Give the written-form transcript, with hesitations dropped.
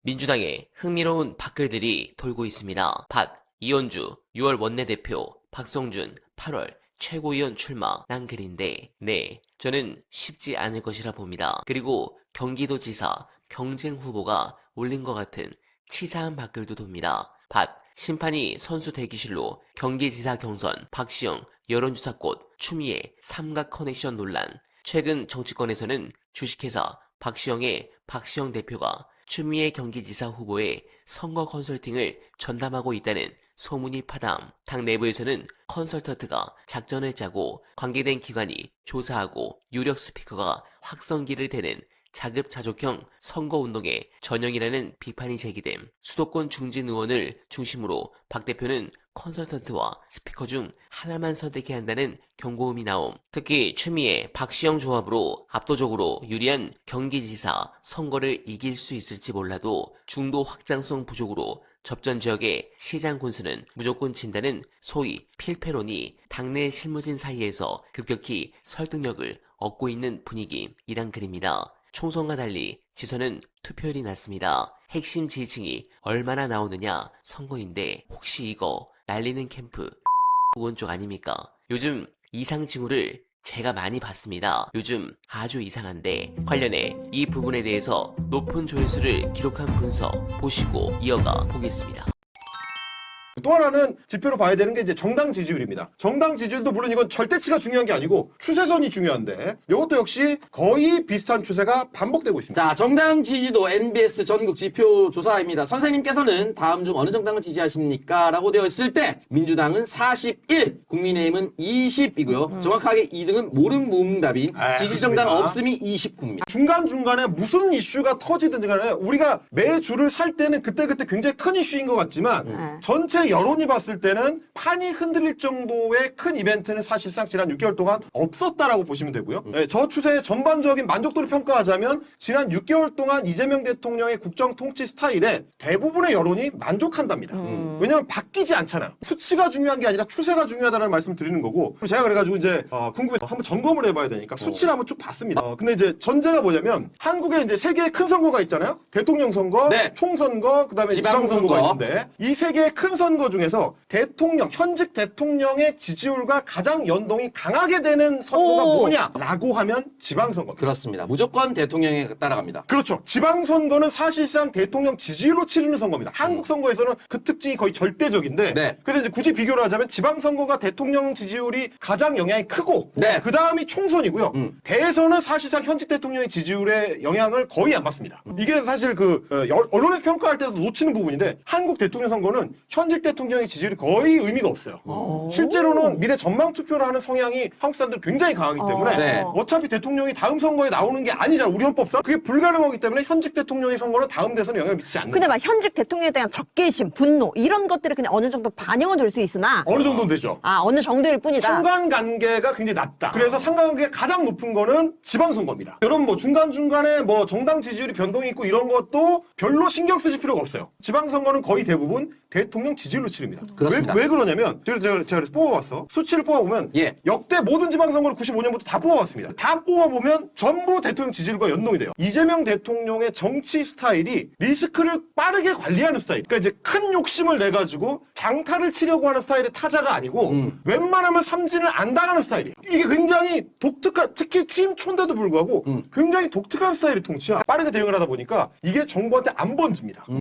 민주당에 흥미로운 밥글들이 돌고 있습니다. 이현주 6월 원내대표, 박성준 8월 최고위원 출마 란 글인데 저는 쉽지 않을 것이라 봅니다. 그리고 경기도지사 경쟁 후보가 올린 것 같은 치사한 밥글도 돕니다. 심판이 선수 대기실로 경기지사 경선, 박시영 여론조사꽃, 추미애 삼각 커넥션 논란. 최근 정치권에서는 주식회사 박시영의 박시영 대표가 추미애 경기지사 후보의 선거 컨설팅을 전담하고 있다는 소문이 파다함. 당 내부에서는 컨설턴트가 작전을 짜고 관계된 기관이 조사하고 유력 스피커가 확성기를 대는 자급자족형 선거운동의 전형이라는 비판이 제기됨. 수도권 중진 의원을 중심으로 박 대표는 컨설턴트와 스피커 중 하나만 선택해야 한다는 경고음이 나옴. 특히 추미애, 박시영 조합으로 압도적으로 유리한 경기지사 선거를 이길 수 있을지 몰라도 중도 확장성 부족으로 접전 지역의 시장 군수는 무조건 진다는 소위 필패론이 당내 실무진 사이에서 급격히 설득력을 얻고 있는 분위기이란 글입니다. 총선과 달리 지선은 투표율이 낮습니다. 핵심 지지층이 얼마나 나오느냐 선거인데 혹시 이거 날리는 캠프 의원 쪽 아닙니까? 요즘 이상 징후를 제가 많이 봤습니다. 요즘 아주 이상한데 관련해 이 부분에 대해서 높은 조회수를 기록한 분석 보시고 이어가 보겠습니다. 또 하나는 지표로 봐야 되는 게 이제 정당 지지율입니다. 정당 지지율도 물론 이건 절대치가 중요한 게 아니고 추세선이 중요한데 이것도 역시 거의 비슷한 추세가 반복되고 있습니다. 자, 정당 지지도 NBS 전국 지표 조사입니다. 선생님께서는 다음 중 어느 정당을 지지하십니까? 라고 되어 있을 때 민주당은 41, 국민의힘은 20이고요. 정확하게 2등은 모름무응답인 지지정당 없음이 29입니다. 중간중간에 무슨 이슈가 터지든지 간에 우리가 매주를 살 때는 그때그때 굉장히 큰 이슈인 것 같지만 전체 여론이 봤을 때는 판이 흔들릴 정도의 큰 이벤트는 사실상 지난 6개월 동안 없었다라고 보시면 되고요. 저 추세의 전반적인 만족도를 평가하자면 지난 6개월 동안 이재명 대통령의 국정 통치 스타일에 대부분의 여론이 만족한답니다. 왜냐하면 바뀌지 않잖아요. 수치가 중요한 게 아니라 추세가 중요하다는 말씀을 드리는 거고 제가 그래가지고 이제 궁금해서 한번 점검을 해봐야 되니까 수치를 한번 쭉 봤습니다. 근데 이제 전제가 뭐냐면 한국에 이제 세 개의 큰 선거가 있잖아요. 대통령 선거, 네. 총선거, 그다음에 지방선거가 지방선거. 있는데 이 세 개의 큰 선거 중에서 현직 대통령의 지지율과 가장 연동이 강하게 되는 선거가 뭐냐라고 하면 지방선거입니다. 그렇습니다. 무조건 대통령에 따라갑니다. 그렇죠. 지방선거는 사실상 대통령 지지율로 치르는 선거입니다. 한국 선거에서는 그 특징이 거의 절대적인데 네. 그래서 이제 굳이 비교를 하자면 지방선거가 대통령 지지율이 가장 영향이 크고 네. 그 다음이 총선이고요. 대선은 사실상 현직 대통령의 지지율에 영향을 거의 안 받습니다. 이게 사실 언론에서 평가할 때도 놓치는 부분인데 한국 대통령 선거는 현직 대통령의 지지율이 거의 의미가 없어요. 실제로는 미래 전망 투표를 하는 성향이 한국 사람들 굉장히 강하기 때문에 네. 어차피 대통령이 다음 선거에 나오는 게 아니잖아. 우리 헌법상. 그게 불가능하기 때문에 현직 대통령의 선거는 다음 대선에 영향을 미치지 않는 근데 막 현직 대통령에 대한 적개심, 분노 이런 것들이 그냥 어느 정도 반영은 될 수 있으나 어느 정도는 되죠. 어느 정도일 뿐이다. 상관관계가 굉장히 낮다. 그래서 상관관계가 가장 높은 거는 지방선거입니다. 여러분 뭐 중간중간에 뭐 정당 지지율이 변동이 있고 이런 것도 별로 신경 쓰실 필요가 없어요. 지방선거는 거의 대부분 대통령 지지율로 치릅니다. 그렇습니다. 왜 그러냐면 제가 그래서 뽑아봤어. 수치를 뽑아보면 역대 모든 지방선거를 95년부터 다 뽑아봤습니다. 다 뽑아보면 전부 대통령 지지율과 연동이 돼요. 이재명 대통령의 정치 스타일이 리스크를 빠르게 관리하는 스타일. 그러니까 이제 큰 욕심을 내가지고 장타를 치려고 하는 스타일의 타자가 아니고 웬만하면 삼진을 안 당하는 스타일이에요. 이게 굉장히 독특한, 특히 취임 초인데도 불구하고 굉장히 독특한 스타일의 통치야. 빠르게 대응을 하다 보니까 이게 정부한테 안 번집니다.